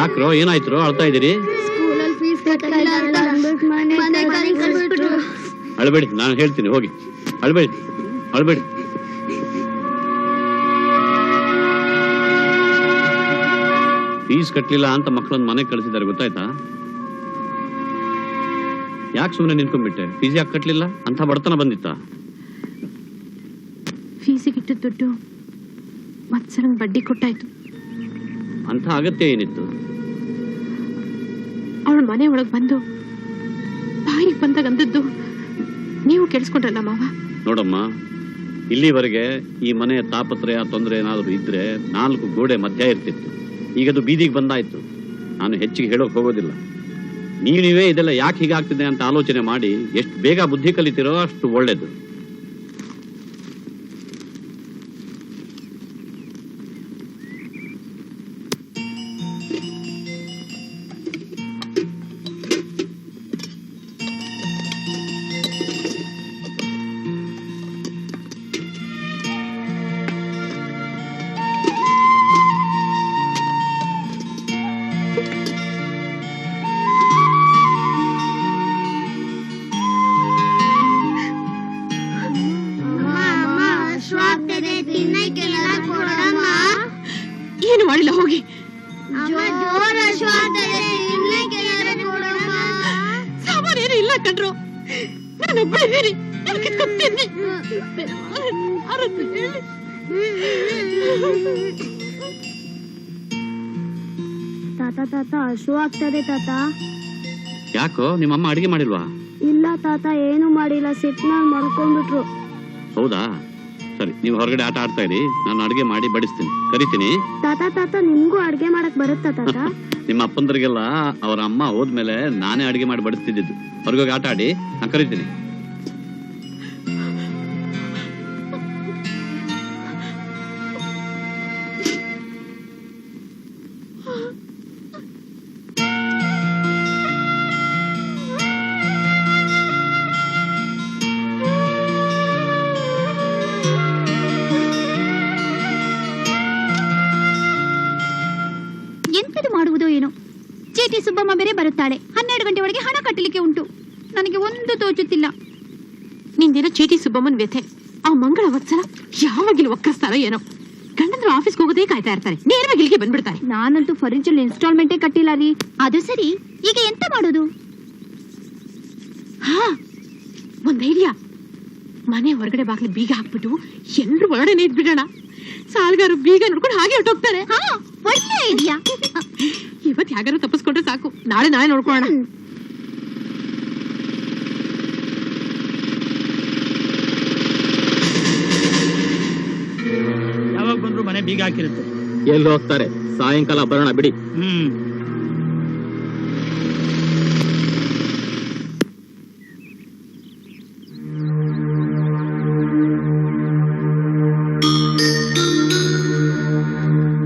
ಯಾಕ್ರೋ ಏನಾಯ್ತು ಅಳ್ತಾ ಇದೀರಿ? ಅಳ್ಬೇಡಿ, ನಾನು ಹೇಳ್ತೀನಿ, ಹೋಗಿ ಅಳ್ಬೇಡಿ ಅಳ್ಬೇಡಿ. ಫೀಸ್ ಕಟ್ಲಿಲ್ಲ ಅಂತ ಮಕ್ಕಳನ್ನ ಮನೆಗೆ ಕಳಿಸಿದ್ದಾರೆ, ಗೊತ್ತಾಯ್ತಾ? ಯಾಕೆ ಸುಮ್ಮನೆ ನಿಂತ್ಕೊಂಡ್ಬಿಟ್ಟೆ? ಫೀಸ್ ಯಾಕೆ ಕಟ್ಲಿಲ್ಲ? ಅಂತ ಬಡತನ ಬಂದಿತ್ತ? ಫೀಸಿಗೆ ಇಟ್ಟ ದುಡ್ಡು ಮತ್ಸರಂಗ್ ಬಡ್ಡಿ ಕೊಟ್ಟಾಯ್ತು. ಅಂತ ಅಗತ್ಯ ಏನಿತ್ತು? ಅವಳ ಮನೆ ಒಳಗ್ ಬಂದು ಬಾಯಿಗೆ ಬಂದಾಗ ಅಂದದ್ದು ನೀವು ಕೇಳಿಸ್ಕೊಂಡ್ರಲ್ಲ ಮಾವ. ನೋಡಮ್ಮ, ಇಲ್ಲಿವರೆಗೆ ಈ ಮನೆಯ ತಾಪತ್ರಯ ತೊಂದರೆ ಏನಾದರೂ ಇದ್ರೆ 4 ಗೋಡೆ ಮಧ್ಯ ಇರ್ತಿತ್ತು. ಈಗದು ಬೀದಿಗೆ ಬಂದಾಯ್ತು. ನಾನು ಹೆಚ್ಚಿಗೆ ಹೇಳೋಕೆ ಹೋಗೋದಿಲ್ಲ. ನೀವೇ ಇದೆಲ್ಲ ಯಾಕೆ ಹೀಗಾಗ್ತಿದೆ ಅಂತ ಆಲೋಚನೆ ಮಾಡಿ ಎಷ್ಟು ಬೇಗ ಬುದ್ಧಿ ಕಲಿತಿರೋ ಅಷ್ಟು ಒಳ್ಳೇದು. ಏನು ಮಾಡಿಲ್ಲ, ಹೋಗಿ. ಸಾಮಾನೇನು ಇಲ್ಲ ಕಣ್ರು, ನಾನೊಬ್ಬಳೇನಿ. ತಾತ ತಾತ ಹಸು ಆಗ್ತದೆ ತಾತ. ಯಾಕೋ ನಿಮ್ಮಮ್ಮ ಅಡಿಗೆ ಮಾಡಿಲ್ವಾ? ಇಲ್ಲ ತಾತ, ಏನು ಮಾಡಿಲ್ಲ, ಸಿಟ್ನಾಗ ಮಲ್ಕೊಂಡ್ಬಿಟ್ರು. ಹೌದಾ? ಸರಿ, ನೀವು ಹೊರಗಡೆ ಆಟ ಆಡ್ತಾ ಇರಿ, ನಾನು ಅಡಿಗೆ ಮಾಡಿ ಬಡಿಸ್ತೀನಿ, ಕರಿತೀನಿ. ತಾತ ತಾತ ನಿಮ್ಗೂ ಅಡ್ಗೆ ಮಾಡಕ್ ಬರುತ್ತಾ ತಾತ? ನಿಮ್ಮ ಅಪ್ಪಂದ್ರಿಗೆಲ್ಲ ಅವರ ಅಮ್ಮ ಹೋದ್ಮೇಲೆ ನಾನೇ ಅಡಿಗೆ ಮಾಡಿ ಬಡಿಸ್ತಿದ್ದು. ಹೊರಗೋಗಿ ಆಟ ಆಡಿ, ನಾನು ಕರಿತೀನಿ. ಎಂತದು ಮಾಡುವುದೋ ಏನೋ. ಚೇಟಿ ಸುಬ್ಬಮ್ಮ ಬೇರೆ ಬರುತ್ತಾಳೆ. 12 ಗಂಟೆ ಒಳಗೆ ಹಣ ಕಟ್ಟಲಿಕ್ಕೆ ಉಂಟು. ನನಗೆ ಒಂದು ತೋಚುತ್ತಿಲ್ಲ. ನಿಂದೇನೋ ಚೇಟಿ ಸುಬ್ಬಮ್ಮನ್ ವ್ಯಥೆ. ಆ ಮಂಗಳ ವತ್ಸಲ ಯಾವಾಗಿಲು ಒಕ್ಕರಿಸ್ತಾರೋ ಏನೋ. ಗಂಡಂದ್ರು ಆಫೀಸ್ಗೆ ಹೋಗೋದೇ ಕಾಯ್ತಾ ಇರ್ತಾರೆ, ನೇರವಾಗಿ ಇಲ್ಲಿಗೆ ಬಂದ್ಬಿಡ್ತಾರೆ. ನಾನಂತೂ ಫರ್ನಿಚರ್ ಇನ್ಸ್ಟಾಲ್ಮೆಂಟೇ ಕಟ್ಟಿಲ್ಲ ರೀ. ಅದು ಸರಿ, ಈಗ ಎಂತ ಮಾಡೋದು? ಹಾ, ಒಂದ್ ಐಡಿಯಾ. ಮನೆ ಹೊರಗಡೆ ಬಾಗ್ಲಿ ಬೀಗ ಹಾಕ್ಬಿಟ್ಟು ಎಲ್ರು ಒಳಗಡೆ ಇಟ್ಬಿಡೋಣ. ಸಾಲ್ಗಾರು ಬೀಗ ನೋಡ್ಕೊಂಡು ಹಾಗೆ ಹೊಟ್ಟೋಗ್ತಾರೆ. ಹಾ, ಒಳ್ಳೆ ಐಡಿಯಾ. ಇವತ್ತು ಯಾಗಾರು ತಪ್ಪಿಸ್ಕೊಂಡ್ರೆ ಸಾಕು, ನಾಳೆ ನೋಡ್ಕೊಳ್ಳೋಣ. ಯಾವಾಗ ಬಂದ್ರು ಮನೆ ಬೀಗ ಹಾಕಿರುತ್ತೆ. ಎಲ್ಲಿ ಹೋಗ್ತಾರೆ? ಸಾಯಂಕಾಲ ಬರೋಣ ಬಿಡಿ.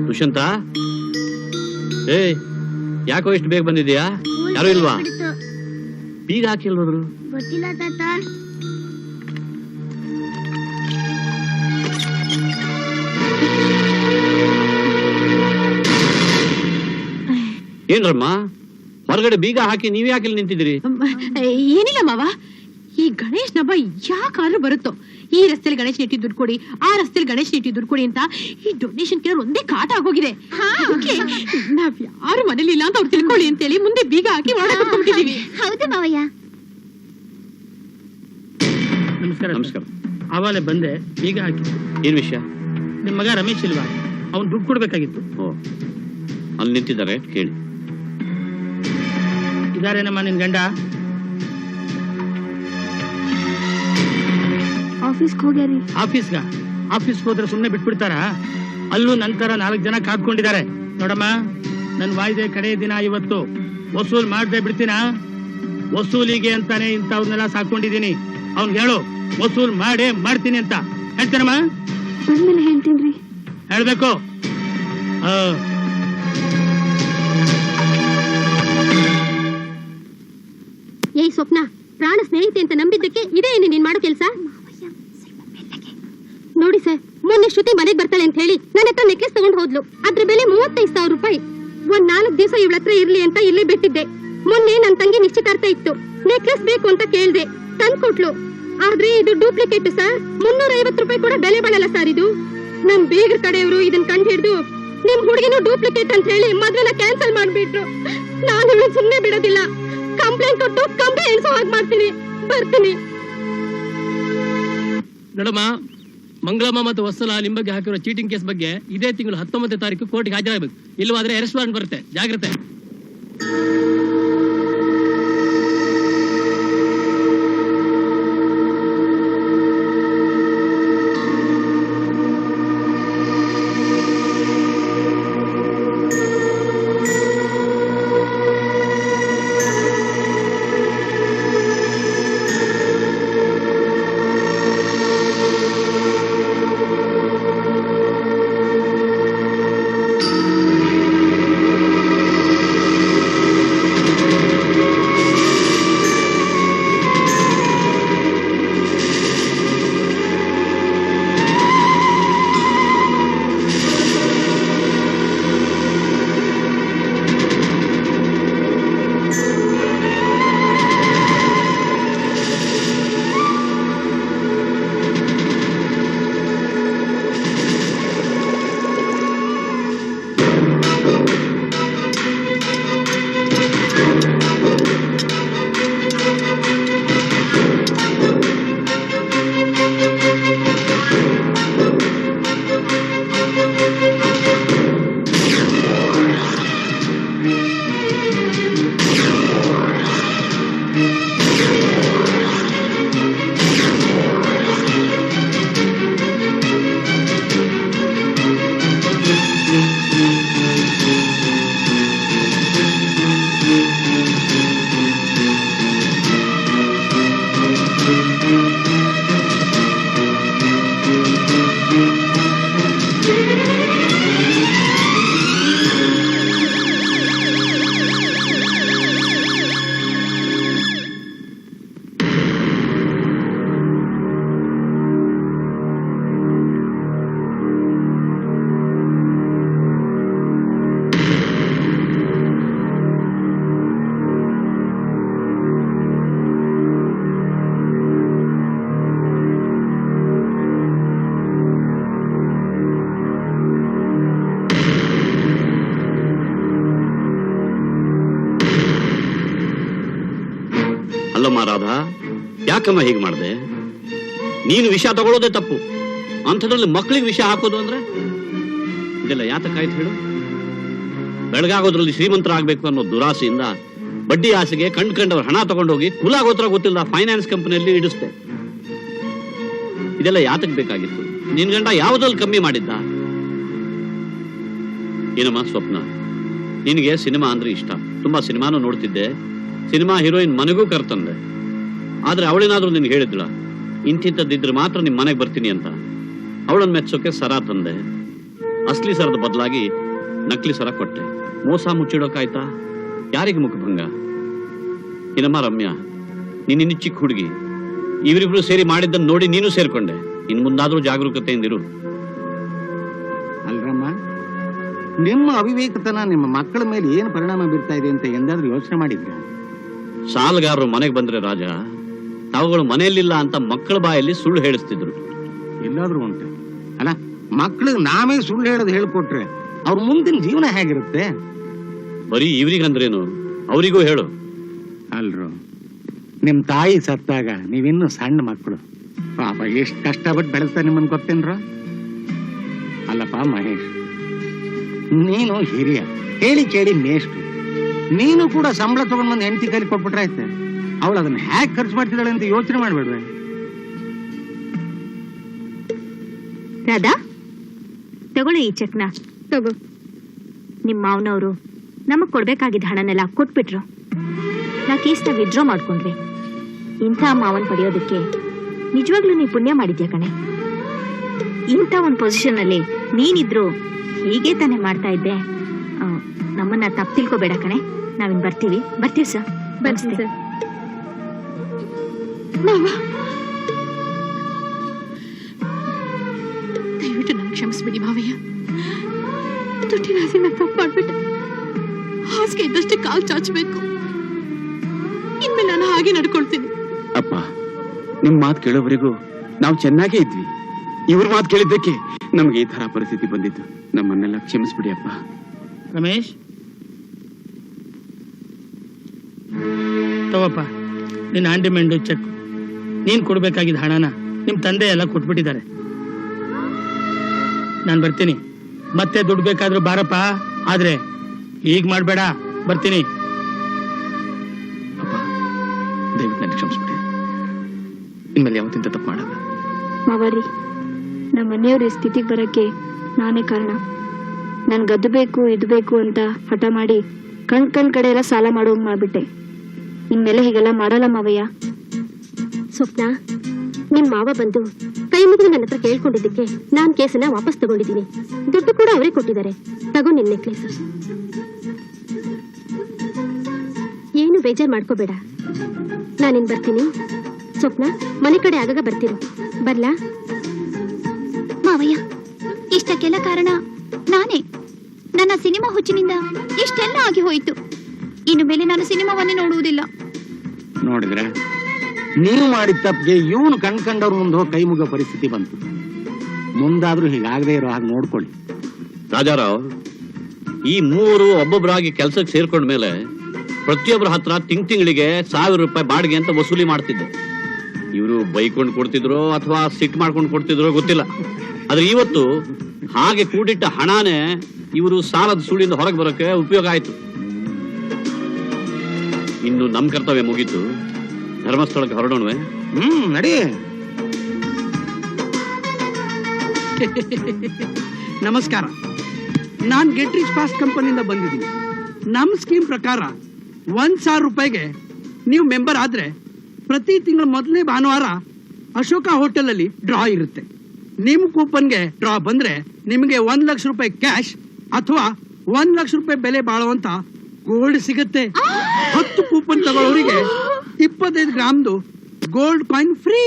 ದುಷ್ಯಂತ, ಏ ಯಾಕೋ ಇಷ್ಟು ಬೇಗ ಬಂದಿದ್ಯಾ? ಯಾರು ಇಲ್ವಾ? ಬೀಗ ಹಾಕಿಲ್ವದ್ರು? ಗೊತ್ತಿಲ್ಲ ತಾತ. ಏನ್ರಮ್ಮ, ಹೊರಗಡೆ ಬೀಗ ಹಾಕಿ ನೀವ್ ಯಾಕೆ ನಿಂತಿದ್ದೀರಿ? ಏನಿಲ್ಲ ಮಾವ, ಈ ಗಣೇಶ್ ಹಬ್ಬ ಯಾಕಾದ್ರೂ ಬರುತ್ತೋ. ಈ ರಸ್ತೆಯಲ್ಲಿ ಗಣೇಶ್ ಇಟ್ಟಿ ದುಡ್ಡು ಕೊಡಿ, ಆ ರಸ್ತೆಯಲ್ಲಿ ಗಣೇಶ್ ಇಟ್ಟಿ ದುಡ್ಡು ಕೊಡಿ ಅಂತ ಈ ಡೊನೇಷನ್ ಕೇಳೋರು ಒಂದೇ ಕಾಟ ಆಗೋಗಿದೆ. ನಾವ್ ಯಾರು ಮನೇಲಿ ಇಲ್ಲ ಅಂತ ಅವ್ರು ತಿಳ್ಕೊಳ್ಳಿ ಅಂತೇಳಿ ಮುಂದೆ ಬೀಗ ಹಾಕಿ ಒಳಗಡೆ ಕುತ್ಕೊಂಡಿದೀವಿ. ಹೌದು ಮಾವಯ್ಯ. ನಮಸ್ಕಾರ. ನಮಸ್ಕಾರ. ಆವಾಲೆ ಬಂದೆ, ಬೀಗ ಹಾಕಿ. ಏನ್ ವಿಷಯ? ನಿಮ್ ಮಗ ರಮೇಶ್ ಇಲ್ವಾ? ಅವ್ನು ದುಡ್ಡು ಕೊಡ್ಬೇಕಾಗಿತ್ತು. ಓ, ಅಲ್ಲಿ ನಿಂತಿದ್ದಾರೆ, ಕೇಳಿ. ಇದಾರೇನಮ್ಮ ನಿನ್ ಗಂಡ? ಆಫೀಸ್ಗೆ ಹೋಗ್ಯಾರಿ. ಆಫೀಸ್ಗೆ ಹೋದ್ರೆ ಸುಮ್ನೆ ಬಿಟ್ಬಿಡ್ತಾರ? ಅಲ್ಲೂ ನಂತರ 4 ಜನ ಕಾದ್ಕೊಂಡಿದ್ದಾರೆ. ನೋಡಮ್ಮ, ನನ್ ವಾಯ್ದೆ ಕಡೆ ದಿನ ಇವತ್ತು. ವಸೂಲ್ ಮಾಡದೆ ಬಿಡ್ತೀನ? ವಸೂಲಿಗೆ ಅಂತಾನೆ ಇಂಥವ್ರನ್ನೆಲ್ಲ ಸಾಕೊಂಡಿದೀನಿ. ಅವ್ನ್ ಹೇಳು, ವಸೂಲ್ ಮಾಡ್ತೀನಿ ಅಂತ. ಹೇಳ್ತೇನಮ್ಮ? ಬಂದ್ಮೇಲೆ ಹೇಳ್ತೀನ್ರಿ. ಹೇಳ್ಬೇಕು. ಏಯ್ ಸ್ವಪ್ನ, ಪ್ರಾಣ ಸ್ನೇಹಿತೆ ಅಂತ ನಂಬಿದ್ದಕ್ಕೆ ಇದೇ ನೀನ್ ಮಾಡೋ ಕೆಲ್ಸ? ನೋಡಿ ಸರ್, ಮೊನ್ನೆ ಶ್ರುತಿ ಮನೆಗೆ ಬರ್ತಾಳೆ ಅಂತ ಹೇಳಿ ನನ್ನ ಹತ್ರ ನೆಕ್ಲೆಸ್ ತಗೊಂಡು ಹೋದ್ಲು. ಅದ್ರ ಬೆಲೆ 35,000 ರೂಪಾಯಿ. ಒಂದ್ 4 ದಿವಸ ಇವಳ ಹತ್ರ ಇರ್ಲಿ ಅಂತ ಇಲ್ಲೇ ಬಿಟ್ಟಿದ್ದೆ. ಮೊನ್ನೆ ನನ್ ತಂಗಿ ನಿಶ್ಚಿತಾರ್ಥ ಇತ್ತು, ನೆಕ್ಲೆಸ್ ಬೇಕು ಅಂತ ಕೇಳ್ದೆ, ತಂದ್ಕೊಟ್ಲು. ಆದ್ರೆ ಇದು ಡೂಪ್ಲಿಕೇಟ್ ಸರ್, 350 ರೂಪಾಯಿ ಕೂಡ ಬೆಲೆ ಬಾಳಲ್ಲ ಸರ್ ಇದು. ನಮ್ ಬೀಗ್ರ ಕಡೆಯವರು ಇದನ್ ಕಂಡು ಹಿಡಿದು ನಿಮ್ ಹುಡುಗಿನೂ ಡೂಪ್ಲಿಕೇಟ್ ಅಂತ ಹೇಳಿ ಮದ್ವೆನ ಕ್ಯಾನ್ಸಲ್ ಮಾಡ್ಬಿಟ್ರು. ನಾನು ಇವಳು ಸುಮ್ನೆ ಬಿಡೋದಿಲ್ಲ, ಕಂಪ್ಲೇಂಟ್ ಕೊಟ್ಟು ಕಂಬಿ ಎಣ್ಸೋ ಹಾಗೆ ಮಾಡ್ತೀನಿ. ಬರ್ತೀನಿ. ನೋಡಮ್ಮ, ಮಂಗಳಮ್ಮ ಮತ್ತು ವತ್ಸಲ ನಿಮ್ಮ ಬಗ್ಗೆ ಹಾಕಿರೋ ಚೀಟಿಂಗ್ ಕೇಸ್ ಬಗ್ಗೆ ಇದೇ ತಿಂಗಳು 19ನೇ ತಾರೀಕು ಕೋರ್ಟ್ಗೆ ಹಾಜರಾಗಬೇಕು. ಇಲ್ಲವಾದ್ರೆ ಅರೆಸ್ಟ್ ವಾರೆಂಟ್ ಬರುತ್ತೆ, ಜಾಗ್ರತೆ. ಅಲ್ಲಮ್ಮ ರಾಧಾ, ಯಾಕಮ್ಮ ಹೀಗೆ ಮಾಡಿದೆ? ನೀನು ವಿಷ ತಗೊಳ್ಳೋದೇ ತಪ್ಪು, ಅಂಥದ್ರಲ್ಲಿ ಮಕ್ಕಳಿಗೆ ವಿಷ ಹಾಕೋದು ಅಂದ್ರೆ ಇದೆಲ್ಲ ಯಾತಕ್ಕಾಯ್ತು ಹೇಳು? ಬೆಳಗಾಗೋದ್ರಲ್ಲಿ ಶ್ರೀಮಂತರಾಗಬೇಕು ಅನ್ನೋ ದುರಾಸೆಯಿಂದ ಬಡ್ಡಿ ಆಸೆಗೆ ಕಂಡ್ಕೊಂಡವ್ರ ಹಣ ತಗೊಂಡೋಗಿ ಕುಲ ಗೋತ್ರ ಗೊತ್ತಿಲ್ಲ ಫೈನಾನ್ಸ್ ಕಂಪನಿಯಲ್ಲಿ ಇಡಿಸ್ತೆ. ಇದೆಲ್ಲ ಯಾತಕ್ ಬೇಕಾಗಿತ್ತು? ನಿನ್ ಗಂಡ ಯಾವುದ್ರಲ್ಲಿ ಕಮ್ಮಿ ಮಾಡಿದ್ದ? ಏನಮ್ಮ ಸ್ವಪ್ನ, ನಿನಗೆ ಸಿನಿಮಾ ಅಂದ್ರೆ ಇಷ್ಟ, ತುಂಬಾ ಸಿನಿಮಾನು ನೋಡ್ತಿದ್ದೆ, ಸಿನಿಮಾ ಹೀರೋಯಿನ್ ಮನೆಗೂ ಕರ್ತಂದೆ. ಆದ್ರೆ ಅವಳೇನಾದ್ರೂ ನಿನ್ಗೆ ಹೇಳಿದ್ಳ ಇಂತಿಂತದ್ದಿದ್ರೆ ಮಾತ್ರ ನಿಮ್ ಮನೆಗೆ ಬರ್ತೀನಿ ಅಂತ? ಅವಳನ್ನ ಮೆಚ್ಚೋಕೆ ಸರ ತಂದೆ, ಅಸ್ಲಿ ಸರದ ಬದಲಾಗಿ ನಕಲಿ ಸರ ಕೊಟ್ಟೆ. ಮೋಸ ಮುಚ್ಚಿಡೋಕಾಯ್ತಾ? ಯಾರಿಗೆ ಮುಖಭಂಗ? ಏನಮ್ಮ ರಮ್ಯಾ, ನೀನಿನ್ನು ಚಿಕ್ಕ ಹುಡುಗಿ, ಇವರಿಬ್ರು ಸೇರಿ ಮಾಡಿದ್ದನ್ನು ನೋಡಿ ನೀನು ಸೇರ್ಕೊಂಡೆ. ಇನ್ ಮುಂದಾದ್ರೂ ಜಾಗರೂಕತೆಯಿಂದಿರು. ಅಲ್ರಮ್ಮ, ನಿಮ್ಮ ಅವಿವೇಕತನ ನಿಮ್ಮ ಮಕ್ಕಳ ಮೇಲೆ ಏನು ಪರಿಣಾಮ ಬೀರ್ತಾ ಇದೆ ಅಂತ ಎಂದಾದ್ರೂ ಯೋಚನೆ ಮಾಡಿದ್ರ? ಸಾಲಗಾರರು ಮನೆಗೆ ಬಂದ್ರೆ ರಾಜ, ತಾವುಗಳು ಮನೆಯಲ್ಲಿಲ್ಲ ಅಂತ ಮಕ್ಕಳ ಬಾಯಲ್ಲಿ ಸುಳ್ಳು ಹೇಳಿಸ್ತಿದ್ರು. ಎಲ್ಲಾದ್ರೂ ಉಂಟು ಅಲ್ಲ, ಮಕ್ಕಳಿಗೆ ನಾವೇ ಸುಳ್ಳು ಹೇಳೋದು ಹೇಳ್ಕೊಟ್ರೆ ಅವ್ರ ಮುಂದಿನ ಜೀವನ ಹೇಗಿರುತ್ತೆ? ಬರೀ ಇವ್ರಿಗಂದ್ರೇನು, ಅವರಿಗೂ ಹೇಳು. ಅಲ್ರು, ನಿಮ್ ತಾಯಿ ಸತ್ತಾಗ ನೀವಿನ್ನು ಸಣ್ಣ ಮಕ್ಕಳು, ಪಾಪ ಎಷ್ಟು ಕಷ್ಟಪಟ್ಟು ಬೆಳೆಸ್ತಾರೆ ನಿಮ್ಮನ್ ಗೊತ್ತೇನ್ರ? ಅಲ್ಲಪ್ಪ ಮಹೇಶ್, ನೀನು ಹಿರಿಯ, ಹೇಳಿ ಕೇಳಿ ಮೇಷ್ಟು, ನೀನು ಕೂಡ ಸಂಬಳ ತಗೊಂಡ್ ಬಂದು ಹೆಂಡತಿ ಕೈಲಿ ಕೊಟ್ಬಿಟ್ರೆ ಆಯ್ತೆ. ಅವಳು ಅದನ್ನ ಹ್ಯಾಕ್ ಖರ್ಚು ಮಾಡ್ತಿದ್ದಾಳೆ ಅಂತ ಯೋಚನೆ ಮಾಡ್ಬೇಡ್ವೆ? ರಾಧಾ, ತಗೊಳ್ಳಿ ಈ ಚೆಕ್ನ. ತಗೋ. ನಿಮ್ಮ ಮಾವನವರು ನಮಗ್ ಕೊಡ್ಬೇಕಾಗಿದ್ದ ಹಣನೆಲ್ಲ ಕೊಟ್ಬಿಟ್ರು. ನಾ ಕೇಸ್ನ ವಿಡ್ರಾ ಮಾಡ್ಕೊಂಡ್ವಿ. ಇಂಥ ಮಾವನ್ ಪಡೆಯೋದಕ್ಕೆ ನಿಜವಾಗ್ಲೂ ನೀ ಪುಣ್ಯ ಮಾಡಿದ್ಯಾ ಕಣೆ. ಇಂಥ ಒಂದು ಪೊಸಿಷನ್ ಅಲ್ಲಿ ನೀನಿದ್ರು ಹೀಗೆ ತಾನೇ ಮಾಡ್ತಾ ಇದ್ದೆ. ನಮ್ಮನ್ನ ತಪ್ಪು ತಿಳ್ಕೊಬೇಡ ಕಣೆ. ನಾವಿನ್ ಬರ್ತೀವಿ ಸರ್. ಬರ್ತೀನಿ ಸರ್. ದಯವಿಟ್ಟು ನನ್ನ ಕ್ಷಮಿಸ್ಬಿಡಿ ಮಾವಯ್ಯ, ದುಡ್ಡಿನ ಆಸೆ ನಾನು ತಪ್ಪು ಮಾಡ್ಬಿಟ್ಟೆ. ಹಾಸಿಗೆ ಇದ್ದಷ್ಟೇ ಕಾಲ್ ಚಾಚಬೇಕು. ಇನ್ಮೇಲೆ ನಾನು ಹಾಗೆ ನಡ್ಕೊಳ್ತೀನಿ. ಅಪ್ಪ, ನಿಮ್ ಮಾತು ಕೇಳೋವರೆಗೂ ನಾವು ಚೆನ್ನಾಗೇ ಇದ್ವಿ. ಇವ್ರ ಮಾತು ಕೇಳಿದ್ದಕ್ಕೆ ನಮ್ಗೆ ಈ ತರ ಪರಿಸ್ಥಿತಿ ಬಂದಿತ್ತು. ನಮ್ಮನ್ನೆಲ್ಲ ಕ್ಷಮಿಸ್ಬಿಡಿ ಅಪ್ಪ. ರಮೇಶ್, ತಗೋಪ್ಪ ನಿನ್ನ ಆಂಡಿಮೆಂಡು ಚೆಕ್. ನೀನ್ ಕೊಡ್ಬೇಕಾಗಿದ್ದ ಹಣನ ನಿಮ್ ತಂದೆ ಎಲ್ಲ ಕೊಟ್ಬಿಟ್ಟಿದ್ದಾರೆ. ನಾನ್ ಬರ್ತೀನಿ. ಮತ್ತೆ ದುಡ್ಡು ಬೇಕಾದ್ರೂ ಬಾರಪ್ಪ, ಆದ್ರೆ ಈಗ ಮಾಡ್ಬೇಡ. ಬರ್ತೀನಿ. ಅಪ್ಪ, ದಯವಿಟ್ಟು ನನಗೆ ಕ್ಷಮಿಸ್ಬಿಡಿ. ಇನ್ಮೇಲೆ ಯಾವತ್ತಿಂತ ತಪ್ಪು ಮಾಡಲ್ಲ. ಮಾವಾರಿ, ನಮ್ಮ ಮನೆಯವ್ರ ಈ ಸ್ಥಿತಿಗೆ ಬರಕ್ಕೆ ನಾನೇ ಕಾರಣ. ನನ್ ಗದ್ದು ಬೇಕು ಇದು ಬೇಕು ಅಂತ ಹಠ ಮಾಡಿ ಕಣ್ ಕಡೆ ಎಲ್ಲ ಸಾಲ ಮಾಡೋಂಗ್ ಮಾಡ್ಬಿಟ್ಟೆ. ಇನ್ಮೇಲೆ ಹೀಗೆಲ್ಲ ಮಾಡಲ್ಲ ಮಾವಯ್ಯ. ಸ್ವಪ್ನ, ನಿಮ್ ಮಾವ ಬಂದು ಕೈ ಮುಗಿದು ನನ್ನ ಹತ್ರ ಕೇಳ್ಕೊಂಡಿದ್ದಕ್ಕೆ ನಾನ್ ಕೇಸನ್ನ ವಾಪಸ್ ತಗೊಂಡಿದ್ದೀನಿ. ದುಡ್ಡು ಕೂಡ ಅವರೇ ಕೊಟ್ಟಿದ್ದಾರೆ. ತಗೋ ನಿನ್ ನೆಕ್ಲೆಸ್. ಏನು ಬೇಜಾರ್ ಮಾಡ್ಕೋಬೇಡ. ನಾನಿನ್ ಬರ್ತೀನಿ. ಸ್ವಪ್ನ, ಮನೆ ಕಡೆ ಆಗಾಗ ಬರ್ತೀನಿ. ಬರ್ಲಾ? ಮಾವಯ್ಯ, ಇಷ್ಟಕ್ಕೆಲ್ಲ ಕಾರಣ ನಾನೇ. ನನ್ನ ಸಿನಿಮಾ ಹುಚ್ಚಿನಿಂದ ಇಷ್ಟೆಲ್ಲ ಆಗಿ ಹೋಯಿತು. ಇನ್ನು ಮೇಲೆ ನಾನು ಸಿನಿಮಾವನ್ನೇ ನೋಡುವುದಿಲ್ಲ. ನೋಡಿದ್ರ, ನೀವು ಮಾಡಿದ ತಪ್ಪಿಗೆ ಇವನು ಕಣ್ಕಂಡವ್ರ ಮುಂದೆ ಹೋಗಿ ಕೈ ಮುಗೋ ಪರಿಸ್ಥಿತಿ ಬಂತು. ಮುಂದಾದ್ರೂ ಹೀಗಾಗದೇ ಇರೋ ಹಾಗೆ ನೋಡ್ಕೊಳ್ಳಿ. ರಾಜಾರಾವ್, ಈ ಮೂವರು ಒಬ್ಬೊಬ್ಬರಾಗಿ ಕೆಲಸಕ್ಕೆ ಸೇರ್ಕೊಂಡ ಮೇಲೆ ಪ್ರತಿಯೊಬ್ಬರ ಹತ್ರ ತಿಂಗಳಿಗೆ 1000 ರೂಪಾಯಿ ಬಾಡಿಗೆ ಅಂತ ವಸೂಲಿ ಮಾಡ್ತಿದ್ದೆ. ಇವರು ಬೈಕೊಂಡು ಕೊಡ್ತಿದ್ರು ಅಥವಾ ಸಿಟ್ ಮಾಡ್ಕೊಂಡು ಕೊಡ್ತಿದ್ರು ಗೊತ್ತಿಲ್ಲ. ಆದ್ರೆ ಇವತ್ತು ಹಾಗೆ ಕೂಡಿಟ್ಟ ಹಣನೇ ಇವರು ಸಾಲದ ಸುಳಿಯಿಂದ ಹೊರಗೆ ಬರೋಕೆ ಉಪಯೋಗ ಆಯ್ತು. ಇನ್ನು ನಮ್ ಕರ್ತವ್ಯ ಮುಗೀತು. ಧರ್ಮಸ್ಥಳಕ್ಕೆ ಹೊರಡೋಣವೆ? ನಡಿ. ನಮಸ್ಕಾರ. ನಾನ್ ಗೆಟ್ ರಿಚ್ ಫಾಸ್ಟ್ ಕಂಪನಿಯಿಂದ ಬಂದಿದ್ದೀನಿ. ನಮ್ ಸ್ಕೀಮ್ ಪ್ರಕಾರ 1,000 ರೂಪಾಯಿಗೆ ನೀವು ಮೆಂಬರ್ ಆದ್ರೆ ಪ್ರತಿ ತಿಂಗಳ ಮೊದಲನೇ ಭಾನುವಾರ ಅಶೋಕ ಹೋಟೆಲ್ ಅಲ್ಲಿ ಡ್ರಾ ಇರುತ್ತೆ. ನಿಮ್ ಕೂಪನ್ಗೆ ಡ್ರಾ ಬಂದ್ರೆ ನಿಮಗೆ 1 ಲಕ್ಷ ರೂಪಾಯಿ ಕ್ಯಾಶ್ ಅಥವಾ 1 ಲಕ್ಷ ರೂಪಾಯಿ ಬೆಲೆ ಬಾಳುವಂತ ಗೋಲ್ಡ್ ಸಿಗುತ್ತೆ. 10 ಕೂಪನ್ ತಗೊಳ್ಳೋರಿಗೆ 25 ಗ್ರಾಮ್ದು ಗೋಲ್ಡ್ ಕಾಯಿನ್ ಫ್ರೀ.